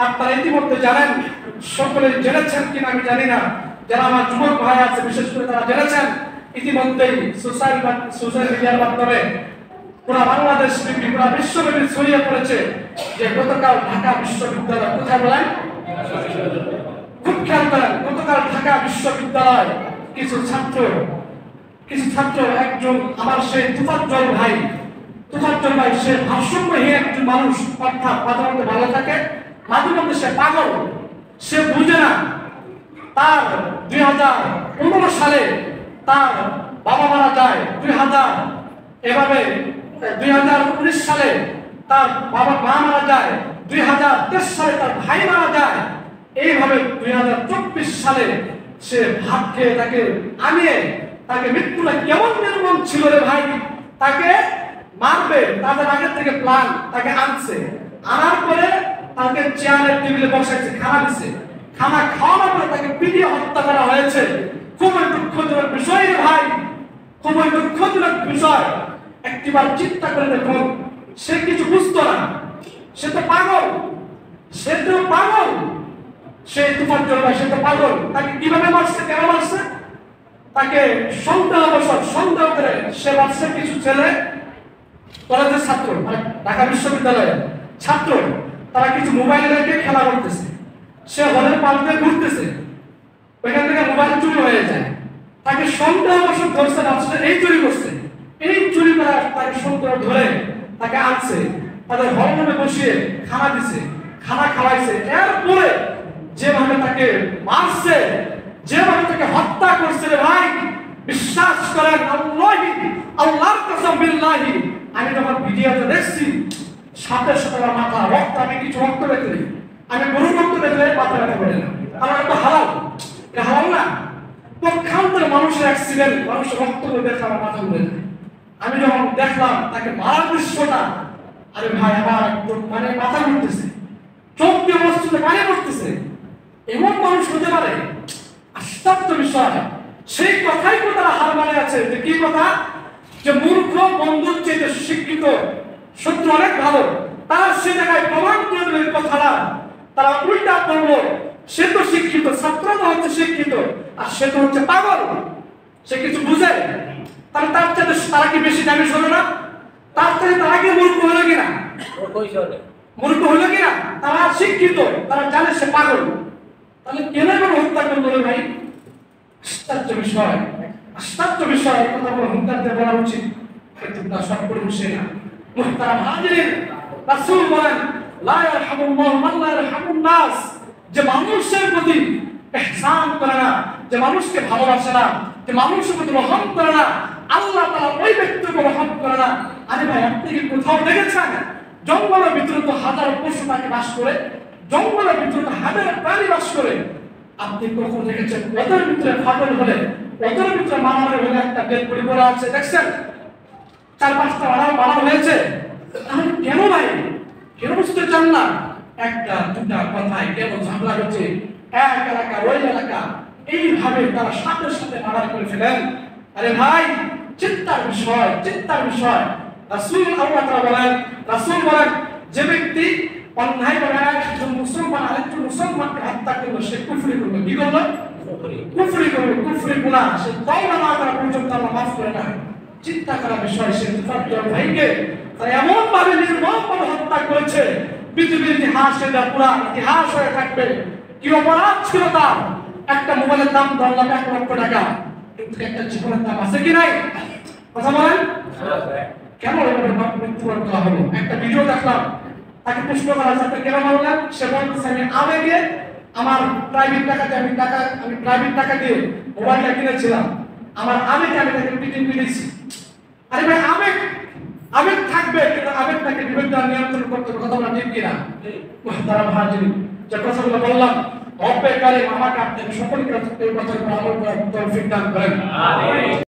আপনারা ইতিমধ্যে জানেন, সকলে জেনেছেন কিনা আমি জানি না, যারা আমার যুবক ভাই আছে বিশেষ করে তারা জেনেছেন ইতিমধ্যেই সোশ্যাল মিডিয়ার মাধ্যমে পুরো বাংলাদেশ ব্যাপী পুরো বিশ্বব্যাপী ছড়িয়ে পড়েছে যে গতকাল ঢাকা বিশ্ববিদ্যালয়, কোথায় বলেন, খুব খেয়াল করেন, গতকাল ঢাকা বিশ্ববিদ্যালয় কিছু ছাত্র একজন আমার সেই তুফাজ্জল ভাই সে ভারসাম্যহীন একজন মানুষ, অর্থাৎ মাঝে মধ্যে ভালো থাকে, মাঝে মধ্যে সে পাগল, সে বুঝে না তার 2015 সালে তার বাবা মারা যায়, 2019 সালে তার মা মারা যায়, 2023 সালে তার ভাই মারা যায়, এইভাবে 2024 সালে সে ভাত খেয়ে তাকে আনিয়ে তাকে মৃত্যুটা কেমন নির্মম ছিল রে ভাই, তাকে মারবে তাদের আগের থেকে প্ল্যান, তাকে আনার পরে তাকে চেয়ারের টেবিলে বসাইছে, খানা দিছে, খানা খাওয়ানোর পরে তাকে পিটিয়ে হত্যা করা হয়েছে। খুবই দুঃখজনক বিষয় রে ভাই, খুবই দুঃখজনক বিষয়। একটিবার চিন্তা করে দেখুন, সে কিছু বুঝতো না, সে তো পাগল, সে তুফাজ্জল ভাই, সে তো পাগল। তাকে কিভাবে মারছে, কেন মারছে? তাকে সন্দেহ করে সে মারছে কিছু ছেলে, কলেজের ছাত্র, মানে ঢাকা বিশ্ববিদ্যালয়ের ছাত্র, তারা কিছু মোবাইল রেখে খেলা করতেছে, সে হলের পাশ দিয়ে ঘুরতেছে, ওইখান থেকে মোবাইল চুরি হয়ে যায়, তাকে সন্দেহবশত ধরছে, ভাবছে এই চুরি করছে, এই চুরি করা তাকে সন্দেহ ধরে তাকে আনছে, তাদের হলরুমে বসিয়ে খানা দিছে, খানা খাওয়াইছে, এরপরে যেভাবে তাকে মারছে, যেভাবে তাকে হত্যা করছে রে ভাই, বিশ্বাস করেন আল্লাহর কসম বিল্লাহি, আমি যখন ভিডিওতে দেখছি সাথে আমার মাথা রক্ত, আমি কিছু রক্ত দেখলে, আমি গরু রক্ত দেখলে মাথা ব্যথা করে না, আমার তো হালাল না, পক্ষান্তরে মানুষের অ্যাক্সিডেন্ট, মানুষের রক্ত দেখে আমার মাথা ঘুরে যায়। আমি যখন দেখলাম তাকে মারার দৃশ্যটা, আরে ভাই আমার মানে মাথা ঘুরতেছে, চোখ দিয়ে বসতে পানি পড়তেছে, এমন মানুষ হতে পারে? আশ্চর্য বিষয়। সেই কথাই তো তারা হার মানে আছে, যে কি কথা, যে মূর্খ বন্ধুর চেয়ে শিক্ষিত শত্রু অনেক ভালো, তারা সে জায়গায় প্রমাণ করে দিল কথাটা, তারা উল্টা করলো, সে তো শিক্ষিত, ছাত্র তো হচ্ছে শিক্ষিত, আর সে তো হচ্ছে পাগল, সে কিছু বুঝে, তাহলে তার চাইতে তারা কি বেশি দামি হলো না? তার চাইতে তারা কি মূর্খ হলো কিনা? তারা শিক্ষিত, তারা জানে সে পাগল, তাহলে কেন হত্যা করলো রে ভাই? আশ্চর্য বিষয়। কথা বলে হুঙ্কারতে বলা উচিত, কিন্তু না সব করে বসে না। মুহতারাম হাজিরিন, রাসূল বলেন লা ইয়ারহামুল্লাহু মান লা ইয়ারহামুন নাস, যে মানুষের প্রতি ইহসান করে না, যে মানুষকে ভালোবাসে না, যে মানুষের প্রতি রহম করে না, আল্লাহ তাআলা ওই ব্যক্তিকে রহম করে না। আরে ভাই, আপনি কি কোথাও দেখেছেন জঙ্গলের ভিতরে তো হাজার পশু পাখি বাস করে, জঙ্গলের ভিতরে তো হাজার প্রাণী বাস করে, আপনি কখন দেখেছেন ওদের ভিতরে ফাটল হলে, ওদের ভিতরে মারামারি হলে একটা ডেড বডি পড়ে আছে দেখছেন? 4-5টা মারা হয়েছে। তাহলে কেন ভাই, কেন বুঝতে চান না? একটা দুটা কথায় কেন ঝামেলা হচ্ছে? এক এলাকা ওই এলাকা, এইভাবে তারা সাথে মারা করে ফেলেন। আরে ভাই, চিন্তার বিষয়। রাসূল বলেন যে ব্যক্তি অন্যায় করে একজন মুসলমান আরেকজন মুসলমানকে হত্যা করলো, সে কুফরি করলো। কি করলো? কুফরি গুনাহ। সে তওবা না করা পর্যন্ত আল্লাহ মাফ করে না। চিন্তা করার বিষয়। সে তুফাজ্জল ভাইকে তারা এমন ভাবে নির্মমভাবে হত্যা করেছে, পৃথিবীর ইতিহাসে যা পুরা ইতিহাস হয়ে থাকবে। কি অপরাধ ছিল তার? একটা মোবাইলের দাম 10 লাখ 1 লক্ষ টাকা, কিন্তু একটা জীবনের দাম আছে কি নাই? কথা বলেন, কেন মৃত্যুবরণ করা হলো? একটা ভিডিও দেখলাম, তাকে প্রশ্ন করা হচ্ছে কেন মারলেন? সে বলতেছে আমি আবেগে, আমার প্রাইভেট টাকা দিয়ে মোবাইলটা কিনেছিলাম, আমার আবেগে আমি তাকে পিটিয়েছি। আরে ভাই, আবেগ থাকবে, কিন্তু আবেগটাকে বিবেক দ্বারা নিয়ন্ত্রণ করতে হবে। কথা বলা ঠিক কিনা? তারা ভাজিনি যে কথাগুলো বললাম, রব্বে কারীম আমাকে আপনাদের সকলকে এই কথাগুলো আমল করার তৌফিক দান করেন। আমিন।